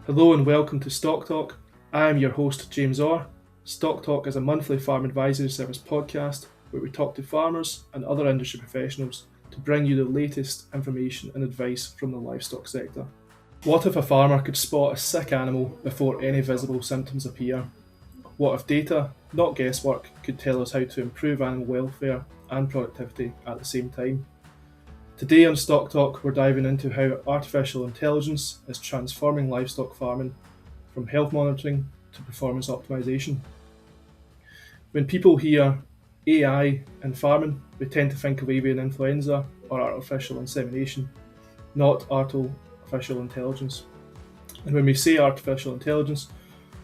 Hello and welcome to Stock Talk. I am your host, James Orr. Stock Talk is a monthly farm advisory service podcast where we talk to farmers and other industry professionals to bring you the latest information and advice from the livestock sector. What if a farmer could spot a sick animal before any visible symptoms appear? What if data, not guesswork, could tell us how to improve animal welfare and productivity at the same time? Today on Stock Talk, we're diving into how artificial intelligence is transforming livestock farming from health monitoring to performance optimization. When people hear AI in farming, we tend to think of avian influenza or artificial insemination, not artificial intelligence. And when we say artificial intelligence,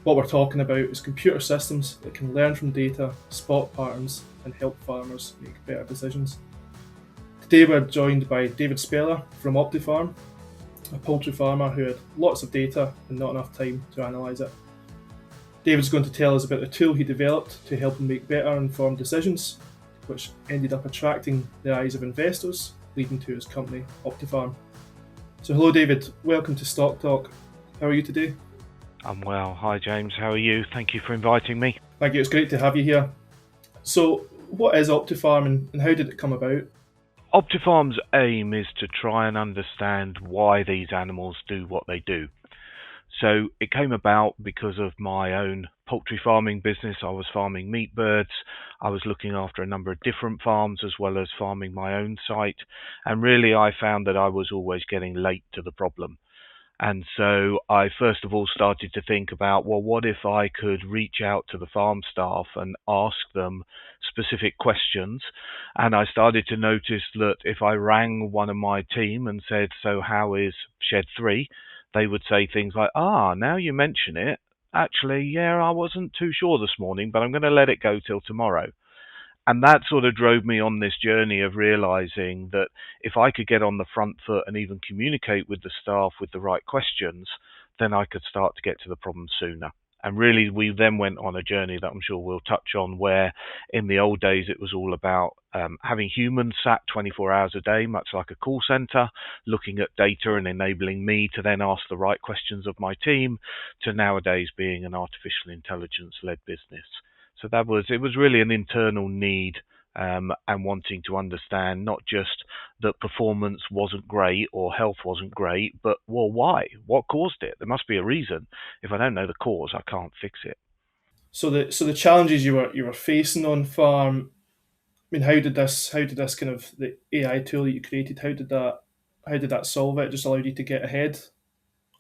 what we're talking about is computer systems that can learn from data, spot patterns, and help farmers make better decisions. Today we're joined by David Speller from OptiFarm, a poultry farmer who had lots of data and not enough time to analyse it. David's going to tell us about the tool he developed to help him make better informed decisions, which ended up attracting the eyes of investors, leading to his company, OptiFarm. So hello David, welcome to Stock Talk. How are you today? I'm well. Hi James, how are you? Thank you for inviting me. Thank you, it's great to have you here. So what is OptiFarm and how did it come about? OptiFarm's aim is to try and understand why these animals do what they do. So it came about because of my own poultry farming business. I was farming meat birds. I was looking after a number of different farms as well as farming my own site. And really I found that I was always getting late to the problem. And so I first of all started to think about, well, what if I could reach out to the farm staff and ask them specific questions? And I started to notice that if I rang one of my team and said, so how is shed 3? They would say things like, now you mention it, actually, yeah, I wasn't too sure this morning, but I'm going to let it go till tomorrow. And that sort of drove me on this journey of realizing that if I could get on the front foot and even communicate with the staff with the right questions, then I could start to get to the problem sooner. And really, we then went on a journey that I'm sure we'll touch on, where in the old days it was all about having humans sat 24 hours a day, much like a call center, looking at data and enabling me to then ask the right questions of my team, to nowadays being an artificial intelligence-led business. So it was really an internal need and wanting to understand not just that performance wasn't great or health wasn't great, but well, why? What caused it? There must be a reason. If I don't know the cause, I can't fix it. So the challenges you were facing on farm, I mean, how did this kind of the AI tool that you created, how did that solve it? It just allowed you to get ahead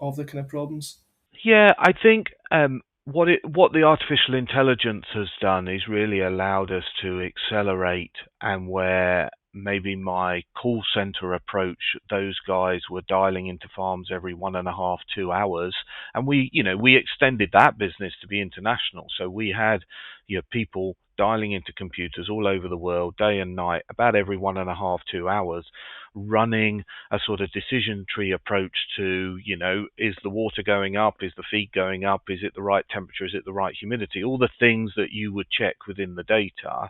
of the kind of problems? Yeah, I think what the artificial intelligence has done is really allowed us to accelerate, and where maybe my call center approach, those guys were dialing into farms every 1.5, 2 hours, and we extended that business to be international. So we had people dialing into computers all over the world, day and night, about every 1.5, 2 hours, running a sort of decision tree approach to, is the water going up? Is the feed going up? Is it the right temperature? Is it the right humidity? All the things that you would check within the data.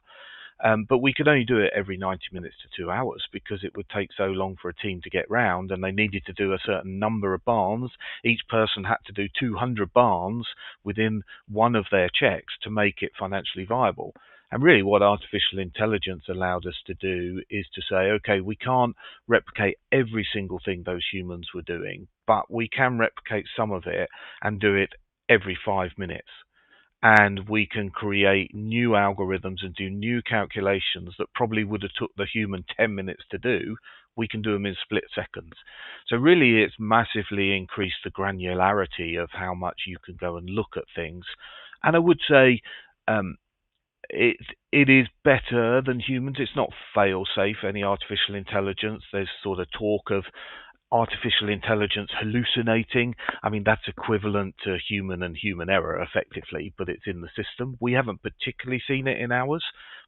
But we could only do it every 90 minutes to 2 hours because it would take so long for a team to get round, and they needed to do a certain number of barns. Each person had to do 200 barns within one of their checks to make it financially viable. And really what artificial intelligence allowed us to do is to say, okay, we can't replicate every single thing those humans were doing, but we can replicate some of it and do it every 5 minutes. And we can create new algorithms and do new calculations that probably would have took the human 10 minutes to do. We can do them in split seconds. So really it's massively increased the granularity of how much you can go and look at things. And I would say it is better than humans. It's not fail safe, any artificial intelligence. There's sort of talk of artificial intelligence hallucinating. I mean, that's equivalent to human and human error effectively, but it's in the system. We haven't particularly seen it in ours,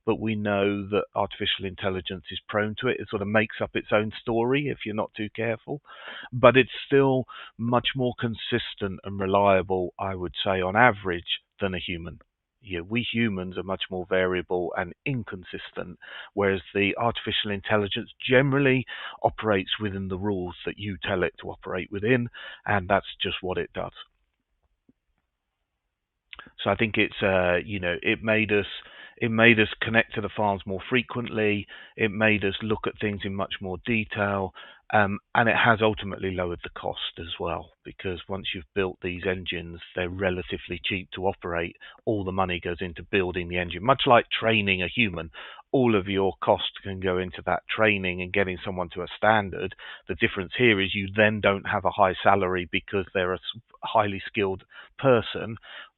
but we know that artificial intelligence is prone to it. It sort of makes up its own story if you're not too careful, but it's still much more consistent and reliable, I would say, on average, than a human. We humans are much more variable and inconsistent, whereas the artificial intelligence generally operates within the rules that you tell it to operate within, and that's just what it does. So I think it's it made us connect to the farms more frequently. It made us look at things in much more detail, and it has ultimately lowered the cost as well, because once you've built these engines, they're relatively cheap to operate. All the money goes into building the engine, much like training a human. All of your cost can go into that training and getting someone to a standard. The difference here is you then don't have a high salary because they're a highly skilled person.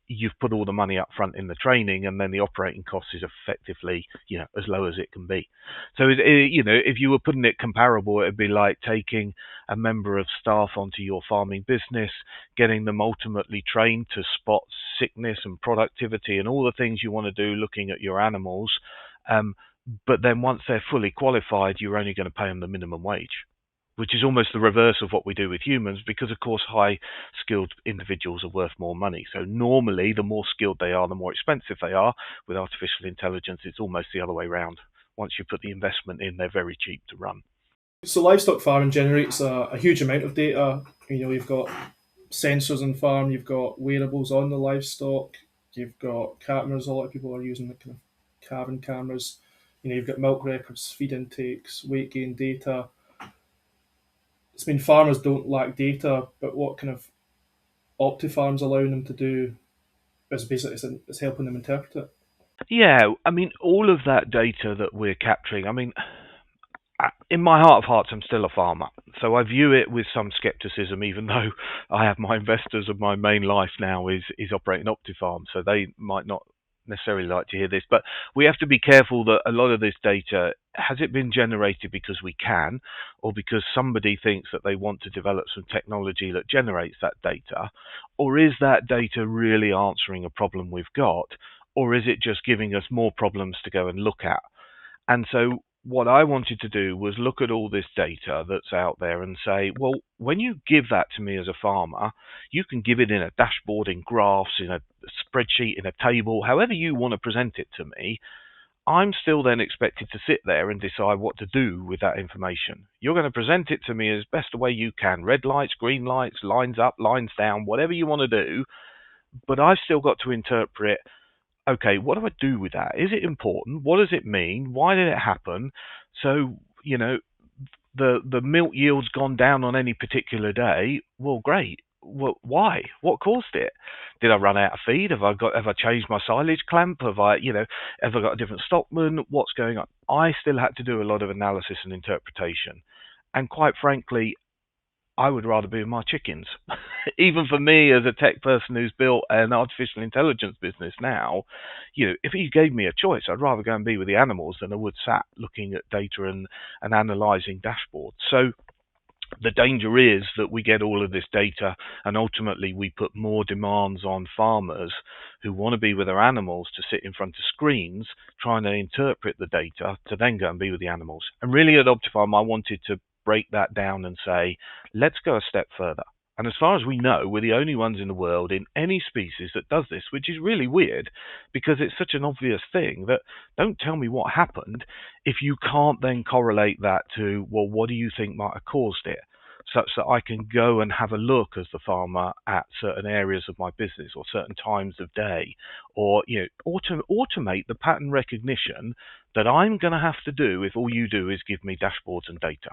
You've put all the money up front in the training, and then the operating cost is effectively, as low as it can be. So, if you were putting it comparable, it'd be like taking a member of staff onto your farming business, getting them ultimately trained to spot sickness and productivity and all the things you want to do looking at your animals. Um, but then once they're fully qualified, you're only going to pay them the minimum wage, which is almost the reverse of what we do with humans, because of course high skilled individuals are worth more money. So normally the more skilled they are, the more expensive they are. With artificial intelligence, it's almost the other way around. Once you put the investment in, they're very cheap to run. So livestock farming generates a huge amount of data. You've got sensors on farm, you've got wearables on the livestock, you've got cameras. A lot of people are using the kind of cabin cameras. You've got milk records, feed intakes, weight gain data. It's been farmers don't lack data, but what kind of OptiFarm's allowing them to do is basically it's helping them interpret it. Yeah, I mean, all of that data that we're capturing, I mean, in my heart of hearts, I'm still a farmer. So I view it with some skepticism, even though I have my investors and my main life now is operating OptiFarm. So they might not necessarily like to hear this, but we have to be careful that a lot of this data, has it been generated because we can, or because somebody thinks that they want to develop some technology that generates that data, or is that data really answering a problem we've got, or is it just giving us more problems to go and look at? And so what I wanted to do was look at all this data that's out there and say, well, when you give that to me as a farmer, you can give it in a dashboard, in graphs, in a spreadsheet, in a table, however you want to present it to me. I'm still then expected to sit there and decide what to do with that information. You're going to present it to me as best the way you can. Red lights, green lights, lines up, lines down, whatever you want to do. But I've still got to interpret, okay, what do I do with that? Is it important? What does it mean? Why did it happen? So, the milk yield's gone down on any particular day. Well, great. Well, why? What caused it? Did I run out of feed? Have I changed my silage clamp? Have I got a different stockman? What's going on? I still had to do a lot of analysis and interpretation. And quite frankly, I would rather be with my chickens. Even for me, as a tech person who's built an artificial intelligence business now, if you gave me a choice, I'd rather go and be with the animals than I would sat looking at data and analysing dashboards. So the danger is that we get all of this data and ultimately we put more demands on farmers who want to be with their animals to sit in front of screens trying to interpret the data to then go and be with the animals. And really at OptiFarm, I wanted to break that down and say, let's go a step further. And as far as we know, we're the only ones in the world in any species that does this, which is really weird because it's such an obvious thing that don't tell me what happened if you can't then correlate that to, well, what do you think might have caused it? Such that I can go and have a look as the farmer at certain areas of my business or certain times of day, or automate the pattern recognition that I'm going to have to do if all you do is give me dashboards and data.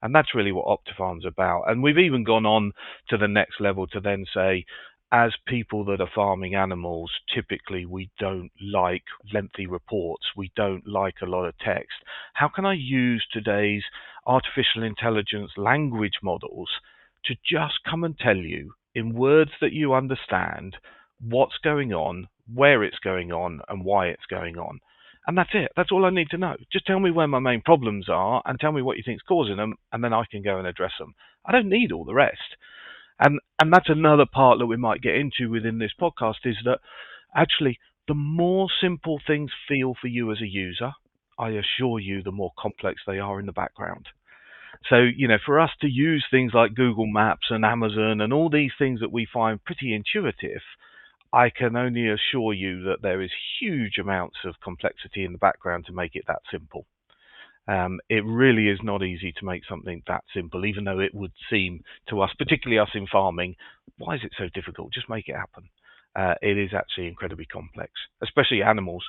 And that's really what OptiFarm's about. And we've even gone on to the next level to then say, as people that are farming animals, typically we don't like lengthy reports. We don't like a lot of text. How can I use today's artificial intelligence language models to just come and tell you in words that you understand what's going on, where it's going on, and why it's going on? And that's it. That's all I need to know. Just tell me where my main problems are and tell me what you think's causing them, and then I can go and address them. I don't need all the rest. And that's another part that we might get into within this podcast, is that actually the more simple things feel for you as a user, I assure you the more complex they are in the background. So, for us to use things like Google Maps and Amazon and all these things that we find pretty intuitive, I can only assure you that there is huge amounts of complexity in the background to make it that simple. It really is not easy to make something that simple, even though it would seem to us, particularly us in farming, why is it so difficult? Just make it happen. It is actually incredibly complex, especially animals.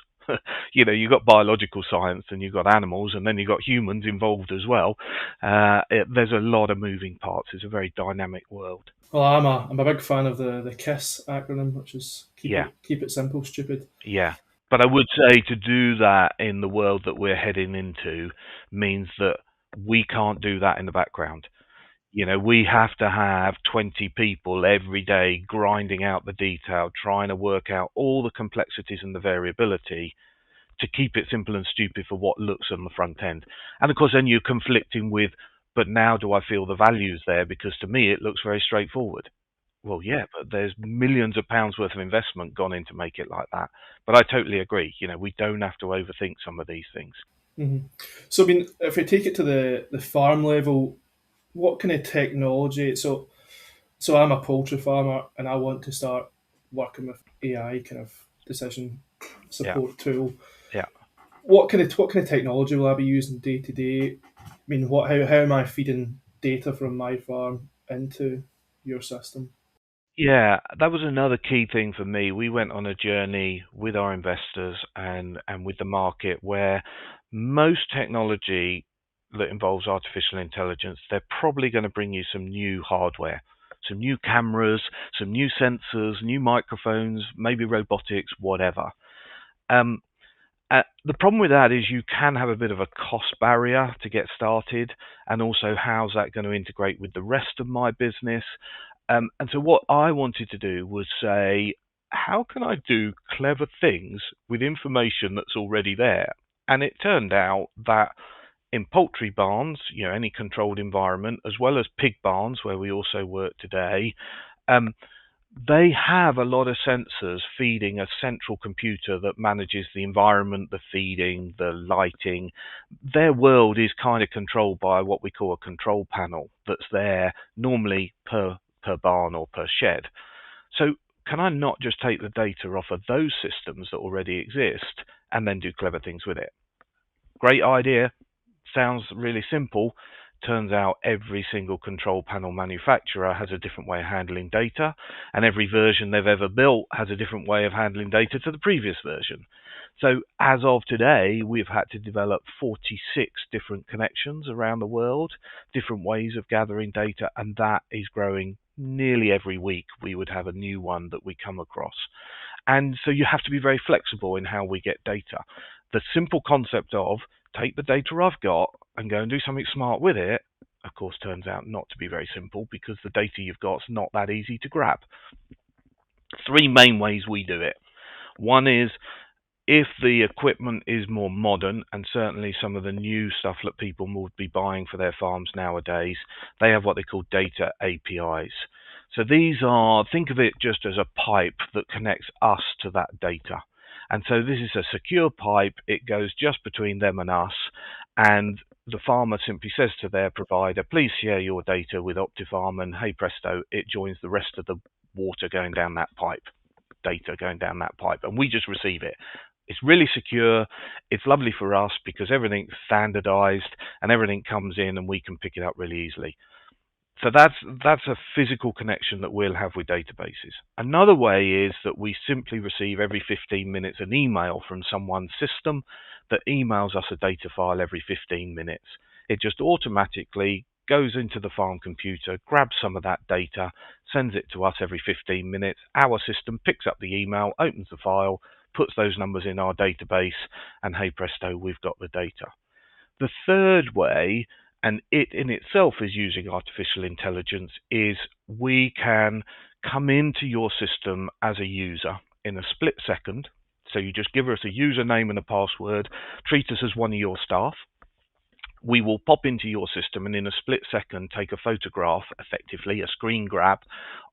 You've got biological science and you've got animals, and then you've got humans involved as well. There's a lot of moving parts. It's a very dynamic world. Well, I'm a big fan of the KISS acronym, which is Yeah, keep it simple, stupid. yeah. But I would say to do that in the world that we're heading into means that we can't do that in the background. We have to have 20 people every day grinding out the detail, trying to work out all the complexities and the variability to keep it simple and stupid for what looks on the front end. And of course, then you're conflicting with, but now do I feel the value's there? Because to me, it looks very straightforward. Well, yeah, but there's millions of pounds worth of investment gone in to make it like that. But I totally agree. We don't have to overthink some of these things. Hmm. So, I mean, if we take it to the farm level, what kind of technology? So I'm a poultry farmer, and I want to start working with AI kind of decision Yeah, support tool. yeah. What kind of technology will I be using day to day? I mean, how am I feeding data from my farm into your system? Yeah, that was another key thing for me. We went on a journey with our investors and with the market where most technology that involves artificial intelligence, they're probably going to bring you some new hardware, some new cameras, some new sensors, new microphones, maybe robotics, whatever. Um, the problem with that is you can have a bit of a cost barrier to get started, and also how's that going to integrate with the rest of my business? And so what I wanted to do was say, how can I do clever things with information that's already there? And it turned out that in poultry barns, any controlled environment, as well as pig barns, where we also work today, um, they have a lot of sensors feeding a central computer that manages the environment, the feeding, the lighting. Their world is kind of controlled by what we call a control panel that's there normally per barn or per shed. So can I not just take the data off of those systems that already exist and then do clever things with it? Great idea. Sounds really simple. Turns out every single control panel manufacturer has a different way of handling data, and every version they've ever built has a different way of handling data to the previous version. So as of today, we've had to develop 46 different connections around the world, different ways of gathering data, and that is growing nearly every week. We would have a new one that we come across. And so you have to be very flexible in how we get data. The simple concept of take the data I've got and go and do something smart with it, of course, turns out not to be very simple because the data you've got is not that easy to grab. Three main ways we do it. One is if the equipment is more modern, and certainly some of the new stuff that people would be buying for their farms nowadays, they have what they call data APIs. So these are, think of it just as a pipe that connects us to that data. And so this is a secure pipe. It goes just between them and us. And the farmer simply says to their provider, please share your data with OptiFarm, and hey presto, it joins the rest of the water going down that pipe, data going down that pipe, and we just receive it. It's really secure. It's lovely for us because everything's standardized and everything comes in and we can pick it up really easily. So that's a physical connection that we'll have with databases. Another way is that we simply receive every 15 minutes an email from someone's system that emails us a data file every 15 minutes. It just automatically goes into the farm computer, grabs some of that data, sends it to us every 15 minutes. Our system picks up the email, opens the file, puts those numbers in our database, and hey presto, we've got the data. The third way, and it in itself is using artificial intelligence, is we can come into your system as a user in a split second. So you just give us a username and a password, treat us as one of your staff. We will pop into your system and in a split second take a photograph, effectively a screen grab,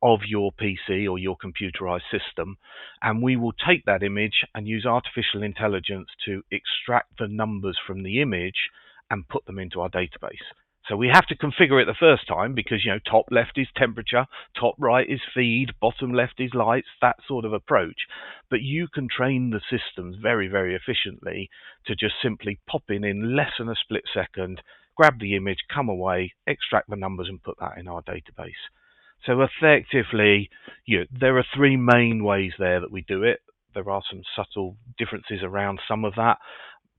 of your PC or your computerized system, and we will take that image and use artificial intelligence to extract the numbers from the image and put them into our database. So we have to configure it the first time because, top left is temperature, top right is feed, bottom left is lights, that sort of approach. But you can train the systems very, very efficiently to just simply pop in less than a split second, grab the image, come away, extract the numbers and put that in our database. So effectively, there are three main ways there that we do it. There are some subtle differences around some of that,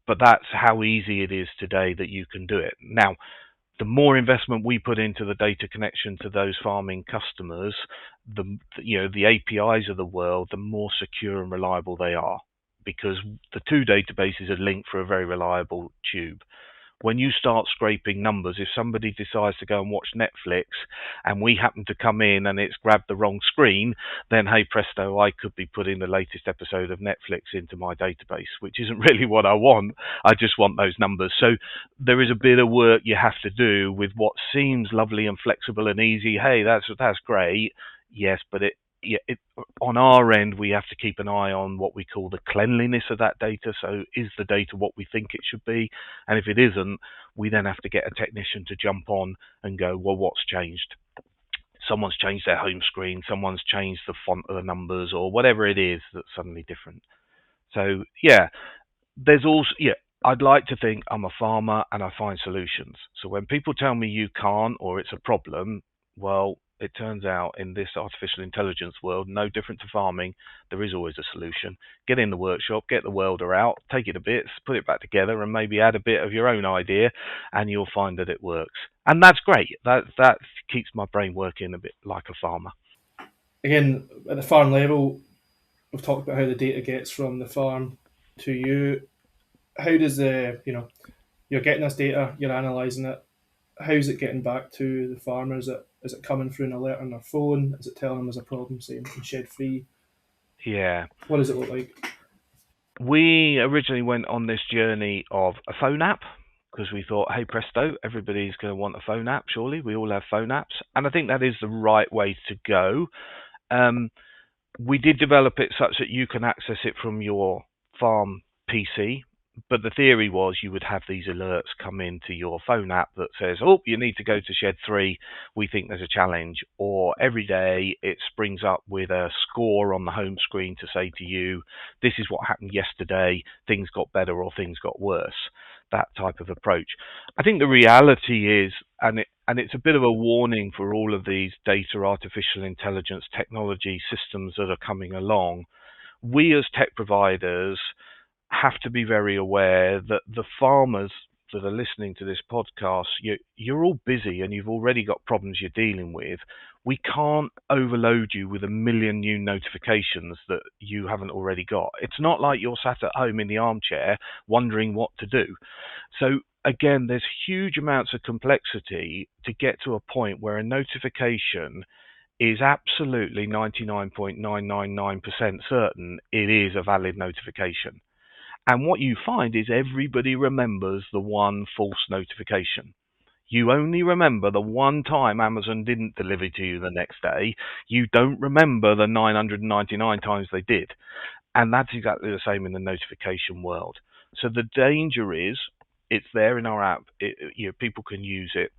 but that's how easy it is today that you can do it. Now, the more investment we put into the data connection to those farming customers, the APIs of the world, the more secure and reliable they are, because the two databases are linked for a very reliable tube. When you start scraping numbers, if somebody decides to go and watch Netflix and we happen to come in and it's grabbed the wrong screen, then hey presto, I could be putting the latest episode of Netflix into my database, which isn't really what I want. I just want those numbers. So there is a bit of work you have to do with what seems lovely and flexible and easy. Hey, that's great. Yes, but on our end, we have to keep an eye on what we call the cleanliness of that data. So is the data what we think it should be? And if it isn't, we then have to get a technician to jump on and go, well, what's changed? Someone's changed their home screen, someone's changed the font of the numbers, or whatever it is that's suddenly different. So yeah, there's also I'd like to think I'm a farmer and I find solutions. So when people tell me you can't or it's a problem, well, it turns out in this artificial intelligence world, no different to farming, there is always a solution. Get in the workshop, get the welder out, take it to bits, put it back together, and maybe add a bit of your own idea, and you'll find that it works. And that's great. That keeps my brain working a bit like a farmer. Again, at the farm level, we've talked about how the data gets from the farm to you. How does you're getting this data, you're analysing it. How's it getting back to the farmer? Is it coming through an alert on their phone? Is it telling them there's a problem, saying shed free? Yeah. What does it look like? We originally went on this journey of a phone app because we thought, hey presto, everybody's going to want a phone app, surely. We all have phone apps. And I think that is the right way to go. We did develop it such that you can access it from your farm PC, but the theory was you would have these alerts come into your phone app that says, oh, you need to go to shed 3, we think there's a challenge, or every day it springs up with a score on the home screen to say to you, this is what happened yesterday, things got better or things got worse. That type of approach. I think the reality is, and it's a bit of a warning for all of these data artificial intelligence technology systems that are coming along, we as tech providers have to be very aware that the farmers that are listening to this podcast, you're all busy and you've already got problems you're dealing with. We can't overload you with a million new notifications that you haven't already got. It's not like you're sat at home in the armchair wondering what to do. So again, there's huge amounts of complexity to get to a point where a notification is absolutely 99.999% certain it is a valid notification. And what you find is everybody remembers the one false notification. You only remember the one time Amazon didn't deliver to you the next day. You don't remember the 999 times they did. And that's exactly the same in the notification world. So the danger is, it's there in our app, people can use it,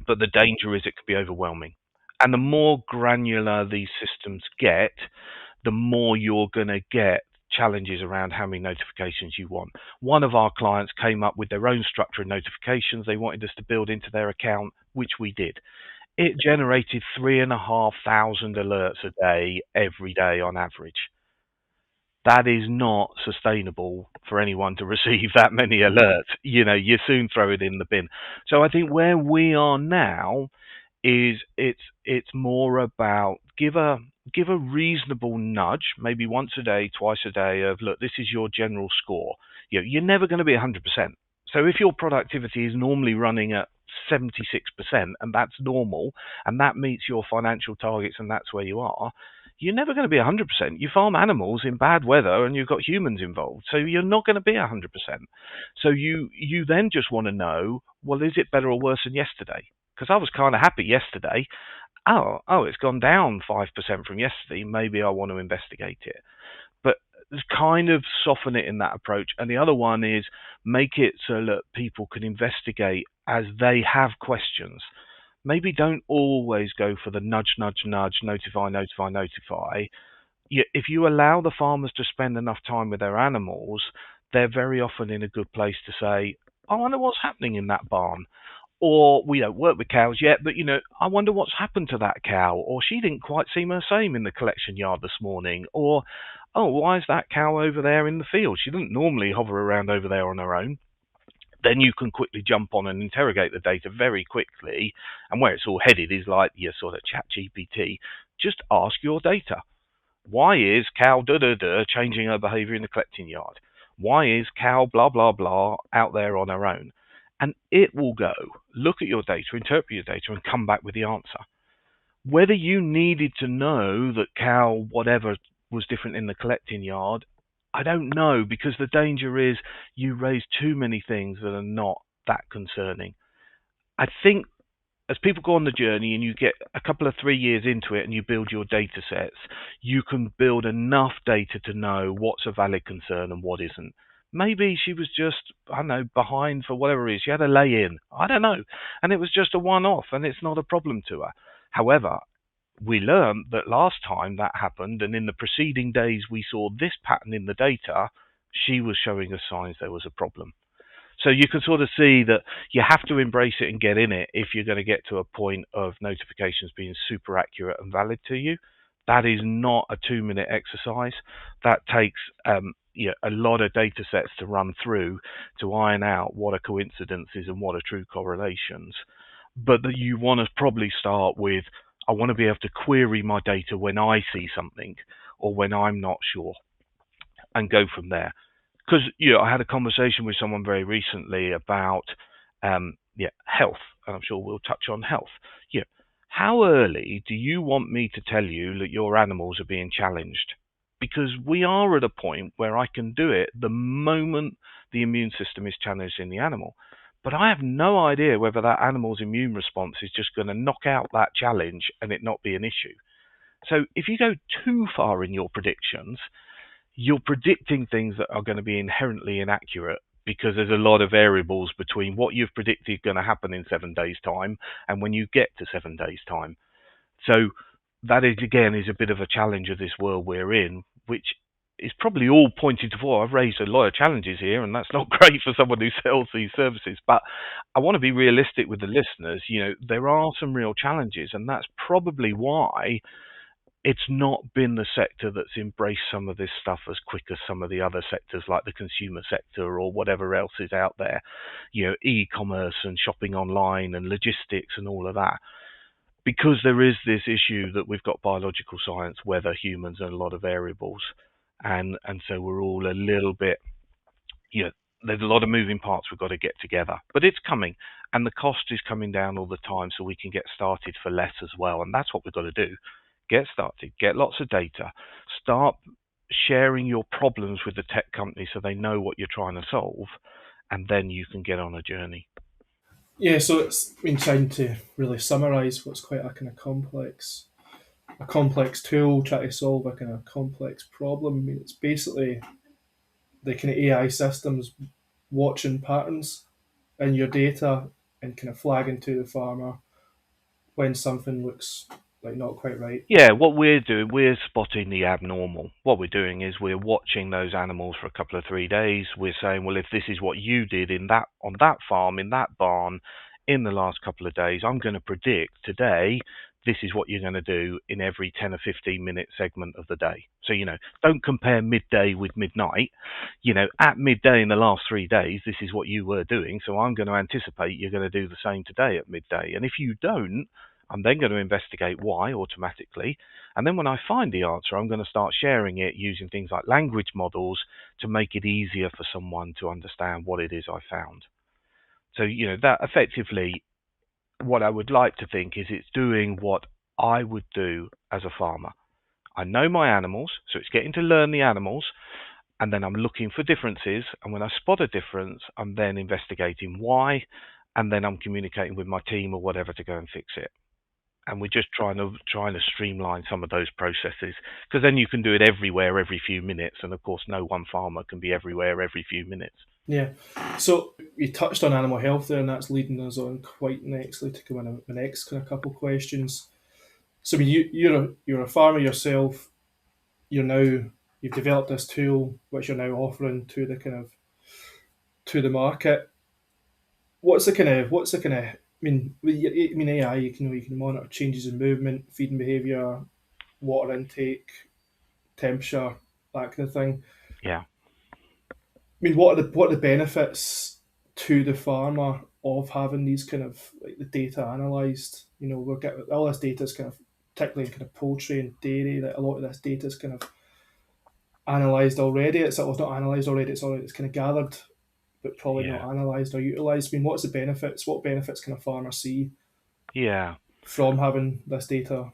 but the danger is it could be overwhelming. And the more granular these systems get, the more you're going to get challenges around how many notifications you want. One of our clients came up with their own structure of notifications they wanted us to build into their account, which we did. It generated 3,500 alerts a day, every day on average. That is not sustainable for anyone to receive that many alerts. You soon throw it in the bin. So I think where we are now is it's more about give a reasonable nudge, maybe once a day, twice a day, of look, this is your general score. You're never going to be 100%. So if your productivity is normally running at 76% and that's normal and that meets your financial targets and that's where you are, you're never going to be 100%. You farm animals in bad weather and you've got humans involved, so you're not going to be 100%. So you then just want to know, well, is it better or worse than yesterday? Because I was kind of happy yesterday. Oh, it's gone down 5% from yesterday. Maybe I want to investigate it. But kind of soften it in that approach. And the other one is make it so that people can investigate as they have questions. Maybe don't always go for the nudge, notify. If you allow the farmers to spend enough time with their animals, they're very often in a good place to say, I wonder what's happening in that barn. Or we don't work with cows yet, but I wonder what's happened to that cow. Or she didn't quite seem the same in the collection yard this morning. Or, oh, why is that cow over there in the field? She doesn't normally hover around over there on her own. Then you can quickly jump on and interrogate the data very quickly. And where it's all headed is like your sort of chat GPT. Just ask your data. Why is cow da da da changing her behaviour in the collecting yard? Why is cow blah blah blah out there on her own? And it will go, look at your data, interpret your data, and come back with the answer. Whether you needed to know that cow whatever was different in the collecting yard, I don't know, because the danger is you raise too many things that are not that concerning. I think as people go on the journey and you get a couple of 3 years into it and you build your data sets, you can build enough data to know what's a valid concern and what isn't. Maybe she was just, I don't know, behind for whatever it is. She had a lay in. I don't know. And it was just a one off and it's not a problem to her. However, we learned that last time that happened, and in the preceding days we saw this pattern in the data, she was showing us signs there was a problem. So you can sort of see that you have to embrace it and get in it if you're going to get to a point of notifications being super accurate and valid to you. That is not a 2-minute exercise. That takes a lot of data sets to run through to iron out what are coincidences and what are true correlations. But that you want to probably start with, I want to be able to query my data when I see something or when I'm not sure, and go from there. Because I had a conversation with someone very recently about health, and I'm sure we'll touch on health. How early do you want me to tell you that your animals are being challenged? Because we are at a point where I can do it the moment the immune system is challenged in the animal. But I have no idea whether that animal's immune response is just going to knock out that challenge and it not be an issue. So if you go too far in your predictions, you're predicting things that are going to be inherently inaccurate, because there's a lot of variables between what you've predicted going to happen in 7 days' time and when you get to 7 days' time. So that is, again, is a bit of a challenge of this world we're in, which is probably all pointing to, I've raised a lot of challenges here, and that's not great for someone who sells these services. But I want to be realistic with the listeners. There are some real challenges, and that's probably why it's not been the sector that's embraced some of this stuff as quick as some of the other sectors, like the consumer sector or whatever else is out there, e-commerce and shopping online and logistics and all of that. Because there is this issue that we've got biological science, weather, humans, and a lot of variables. And so we're all a little bit, there's a lot of moving parts we've got to get together. But it's coming, and the cost is coming down all the time, so we can get started for less as well. And that's what we've got to do. Get started, get lots of data, start sharing your problems with the tech company so they know what you're trying to solve, and then you can get on a journey. Yeah, so it's been trying to really summarise what's quite a kind of complex tool, trying to solve a kind of complex problem. I mean, it's basically the kind of AI systems watching patterns in your data and kind of flagging to the farmer when something looks like not quite right. Yeah, what we're doing, we're spotting the abnormal. What we're doing is we're watching those animals for a couple of 3 days. We're saying, well, if this is what you did on that farm, in that barn, in the last couple of days, I'm going to predict today this is what you're going to do in every 10 or 15 minute segment of the day. So, don't compare midday with midnight. At midday in the last 3 days, this is what you were doing. So I'm going to anticipate you're going to do the same today at midday. And if you don't, I'm then going to investigate why automatically. And then when I find the answer, I'm going to start sharing it using things like language models to make it easier for someone to understand what it is I found. So, that effectively, what I would like to think is it's doing what I would do as a farmer. I know my animals, so it's getting to learn the animals, and then I'm looking for differences. And when I spot a difference, I'm then investigating why, and then I'm communicating with my team or whatever to go and fix it. And we're just trying to streamline some of those processes, because then you can do it everywhere every few minutes, and of course no one farmer can be everywhere every few minutes. Yeah, so you touched on animal health there, and that's leading us on quite nicely to come in the next kind of couple of questions. So you're a farmer yourself. You've developed this tool which you're now offering to the market. What's the kind of AI, you can monitor changes in movement, feeding behaviour, water intake, temperature, that kind of thing. Yeah, What are the benefits to the farmer of having these kind of like the data analysed? We're getting all this data is kind of, particularly in kind of poultry and dairy. Like a lot of this data is kind of analysed already. It's not analysed already. It's kind of gathered, but probably not yeah, analysed or utilised. What's the benefits? What benefits can a farmer see yeah. from having this data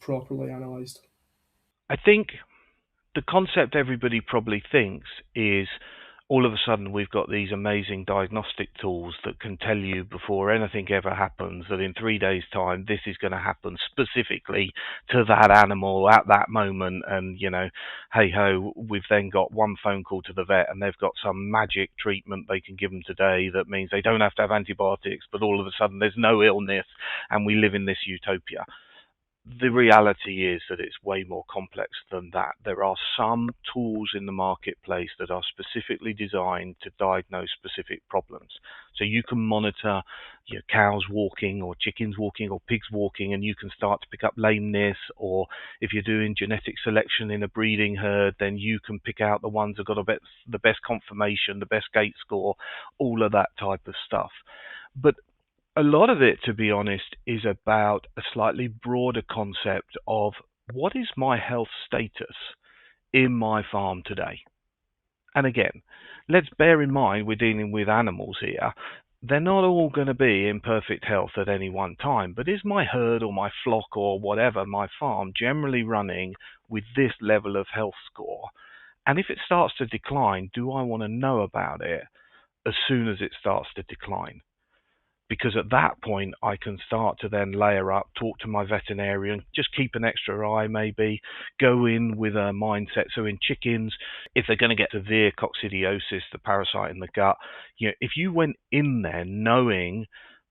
properly analysed? I think the concept everybody probably thinks is all of a sudden we've got these amazing diagnostic tools that can tell you before anything ever happens that in 3 days' time this is going to happen specifically to that animal at that moment. And, hey ho, we've then got one phone call to the vet and they've got some magic treatment they can give them today that means they don't have to have antibiotics, but all of a sudden there's no illness and we live in this utopia. The reality is that it's way more complex than that. There are some tools in the marketplace that are specifically designed to diagnose specific problems. So you can monitor your cows walking or chickens walking or pigs walking, and you can start to pick up lameness. Or if you're doing genetic selection in a breeding herd, then you can pick out the ones that got the best conformation, the best gait score, all of that type of stuff. But a lot of it, to be honest, is about a slightly broader concept of what is my health status in my farm today. And again, let's bear in mind we're dealing with animals here. They're not all going to be in perfect health at any one time, but is my herd or my flock or whatever, my farm, generally running with this level of health score? And if it starts to decline, do I want to know about it as soon as it starts to decline? Because at that point I can start to then layer up, talk to my veterinarian, just keep an extra eye maybe, go in with a mindset. So in chickens, if they're going to get severe coccidiosis, the parasite in the gut, if you went in there knowing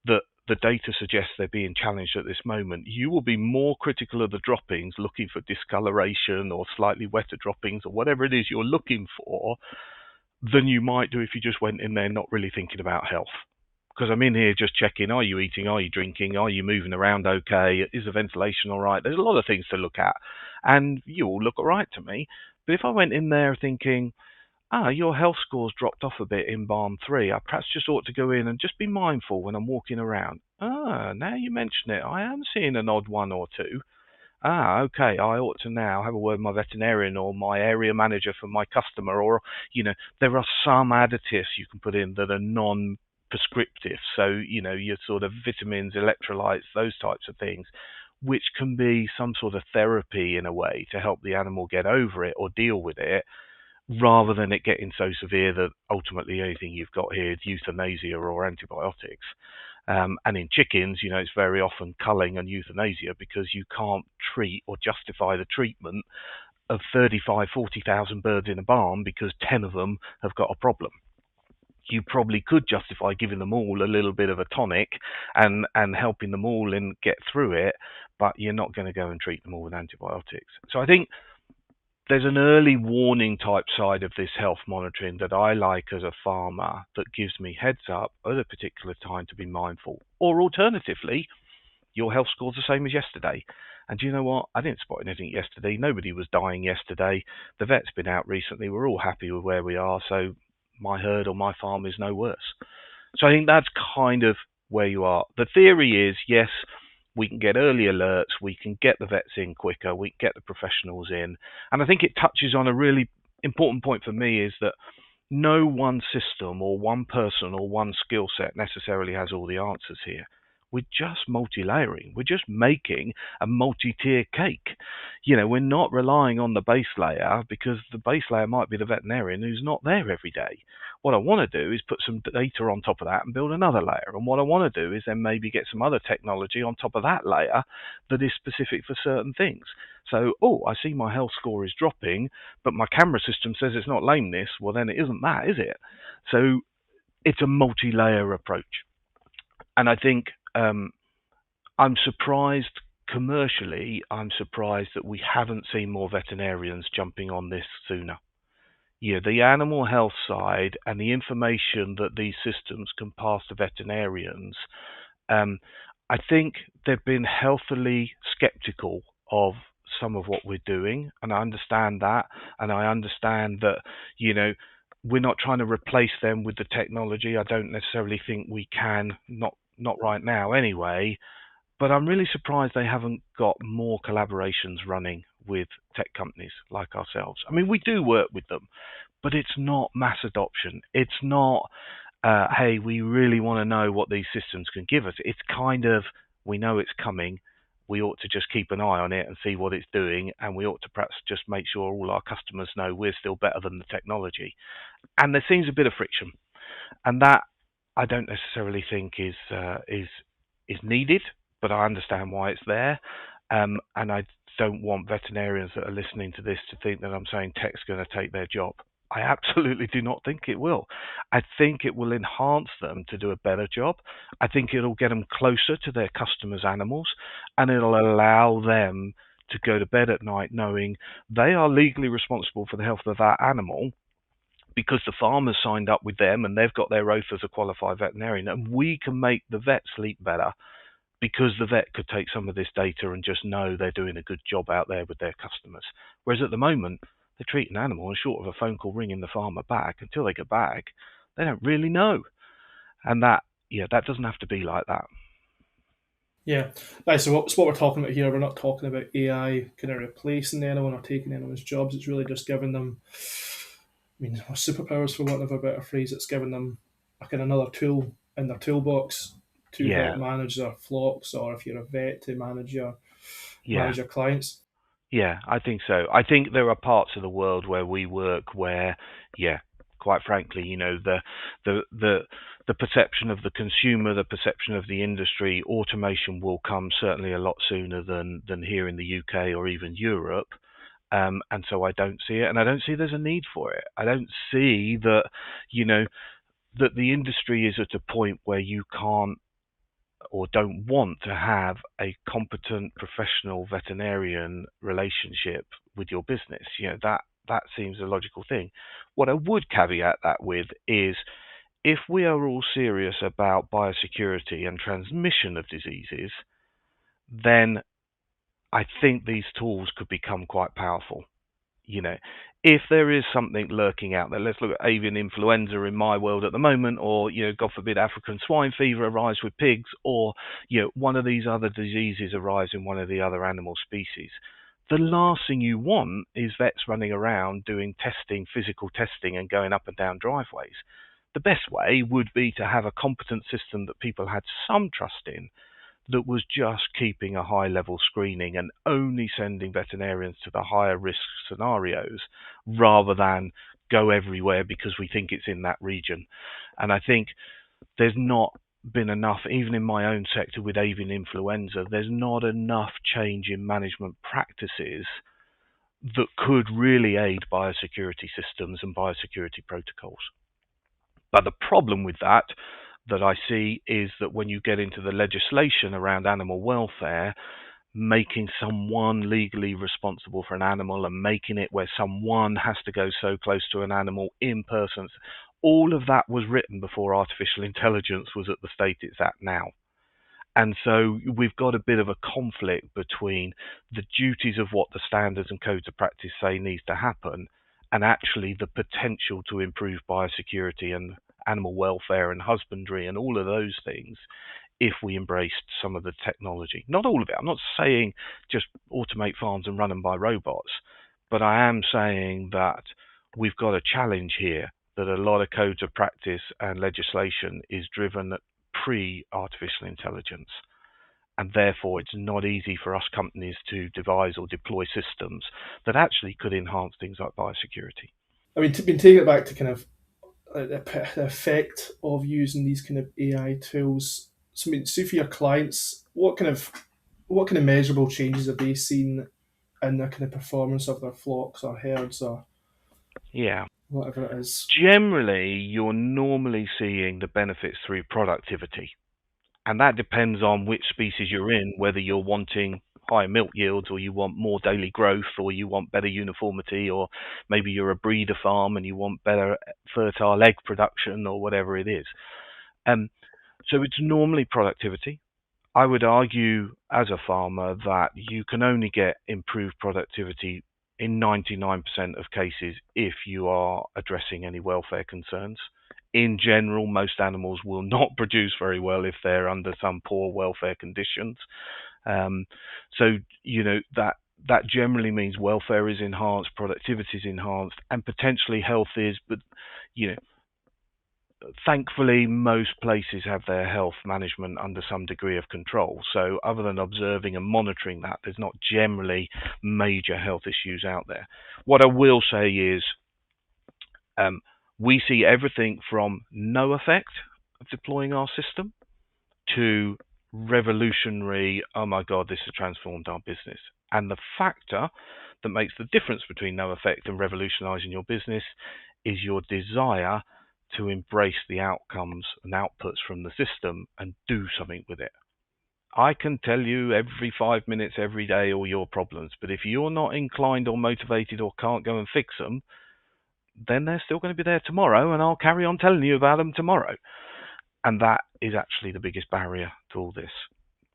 that the data suggests they're being challenged at this moment, you will be more critical of the droppings, looking for discoloration or slightly wetter droppings or whatever it is you're looking for, than you might do if you just went in there not really thinking about health. Because I'm in here just checking, are you eating, are you drinking, are you moving around okay, is the ventilation all right? There's a lot of things to look at, and you all look all right to me. But if I went in there thinking, your health score's dropped off a bit in barn 3, I perhaps just ought to go in and just be mindful when I'm walking around. Now you mention it, I am seeing an odd one or two. Okay, I ought to now have a word with my veterinarian or my area manager for my customer, or, there are some additives you can put in that are non-prescriptive. So, your sort of vitamins, electrolytes, those types of things, which can be some sort of therapy in a way to help the animal get over it or deal with it, rather than it getting so severe that ultimately anything you've got here is euthanasia or antibiotics. And in chickens, it's very often culling and euthanasia because you can't treat or justify the treatment of 35, 40,000 birds in a barn because 10 of them have got a problem. You probably could justify giving them all a little bit of a tonic and helping them all and get through it, but you're not going to go and treat them all with antibiotics. So I think there's an early warning type side of this health monitoring that I like as a farmer that gives me heads up at a particular time to be mindful. Or alternatively, your health score's the same as yesterday. And do you know what? I didn't spot anything yesterday. Nobody was dying yesterday. The vet's been out recently. We're all happy with where we are. So my herd or my farm is no worse. So I think that's kind of where you are. The theory is, yes, we can get early alerts, we can get the vets in quicker, we can get the professionals in. And I think it touches on a really important point for me, is that no one system or one person or one skill set necessarily has all the answers here. We're just multi-layering. We're just making a multi-tier cake. We're not relying on the base layer, because the base layer might be the veterinarian who's not there every day. What I want to do is put some data on top of that and build another layer. And what I want to do is then maybe get some other technology on top of that layer that is specific for certain things. So, I see my health score is dropping, but my camera system says it's not lameness. Well, then it isn't that, is it? So it's a multi-layer approach. And I think I'm surprised commercially, I'm surprised that we haven't seen more veterinarians jumping on this sooner. The animal health side and the information that these systems can pass to veterinarians Um, I think they've been healthily skeptical of some of what we're doing, and I understand that, and I understand that, you know, we're not trying to replace them with the technology. I don't necessarily think we can, not right now anyway. But I'm really surprised they haven't got more collaborations running with tech companies like ourselves. I mean, we do work with them, but it's not mass adoption. It's not, hey, we really want to know what these systems can give us. It's kind of, we know it's coming. We ought to just keep an eye on it and see what it's doing, and we ought to perhaps just make sure all our customers know we're still better than the technology. And there seems a bit of friction, and that I don't necessarily think is needed, but I understand why it's there. And I don't want veterinarians that are listening to this to think that I'm saying tech's going to take their job. I absolutely do not think it will. I think it will enhance them to do a better job. I think it'll get them closer to their customers' animals, and it'll allow them to go to bed at night knowing they are legally responsible for the health of that animal because the farmers signed up with them and they've got their oath as a qualified veterinarian, and we can make the vet sleep better because the vet could take some of this data and just know they're doing a good job out there with their customers. Whereas at the moment, they treat an animal and short of a phone call ringing the farmer back, until they get back, they don't really know. And that, yeah, that doesn't have to be like that. Yeah, nice. So what we're talking about here, we're not talking about AI kind of replacing anyone or taking anyone's jobs. It's really just giving them, I mean, superpowers for want of a better phrase. It's giving them a kind of another tool in their toolbox to help Yeah, manage their flocks, or if you're a vet, to yeah. manage your clients. Yeah, I think so. I think there are parts of the world where we work where, yeah, quite frankly, the the the perception of the consumer, the perception of the industry, automation will come certainly a lot sooner than here in the UK or even Europe. And so I don't see it, and I don't see there's a need for it. I don't see that, you know, that the industry is at a point where you can't or don't want to have a competent professional veterinarian relationship with your business. That seems a logical thing. What I would caveat that with is if we are all serious about biosecurity and transmission of diseases, then I think these tools could become quite powerful. you know, if there is something lurking out there, let's look at avian influenza in my world at the moment, or, God forbid, African swine fever arrives with pigs, or, one of these other diseases arrives in one of the other animal species. The last thing you want is vets running around doing testing, physical testing, and going up and down driveways. The best way would be to have a competent system that people had some trust in, that was just keeping a high level screening and only sending veterinarians to the higher risk scenarios rather than go everywhere because we think it's in that region. And I think there's not been enough, even in my own sector with avian influenza, there's not enough change in management practices that could really aid biosecurity systems and biosecurity protocols. But the problem with that I see is that when you get into the legislation around animal welfare, making someone legally responsible for an animal and making it where someone has to go so close to an animal in person, all of that was written before artificial intelligence was at the state it's at now. And so we've got a bit of a conflict between the duties of what the standards and codes of practice say needs to happen and actually the potential to improve biosecurity and animal welfare and husbandry and all of those things if we embraced some of the technology. Not all of it. I'm not saying just automate farms and run them by robots, but I am saying that we've got a challenge here, that a lot of codes of practice and legislation is driven pre-artificial intelligence. And therefore, it's not easy for us companies to devise or deploy systems that actually could enhance things like biosecurity. I mean, to take it back to kind of the effect of using these kind of AI tools. So, I mean, so for your clients, what kind of measurable changes have they seen in the kind of performance of their flocks or herds or Yeah. whatever it is? Generally, you're normally seeing the benefits through productivity. And that depends on which species you're in, whether you're wanting higher milk yields or you want more daily growth or you want better uniformity, or maybe you're a breeder farm and you want better fertile egg production or whatever it is. Um, So it's normally productivity. I would argue as a farmer that you can only get improved productivity in 99% of cases if you are addressing any welfare concerns. In general, most animals will not produce very well if they're under some poor welfare conditions. Um, so that generally means welfare is enhanced, productivity is enhanced, and potentially health is. But you know, thankfully, most places have their health management under some degree of control. So, other than observing and monitoring that, there's not generally major health issues out there. What I will say is, um, we see everything from no effect of deploying our system to revolutionary, oh my God, this has transformed our business. And the factor that makes the difference between no effect and revolutionizing your business is your desire to embrace the outcomes and outputs from the system and do something with it. I can tell you every 5 minutes, every day, all your problems, but if you're not inclined or motivated or can't go and fix them, then they're still going to be there tomorrow, and I'll carry on telling you about them tomorrow. And that is actually the biggest barrier to all this.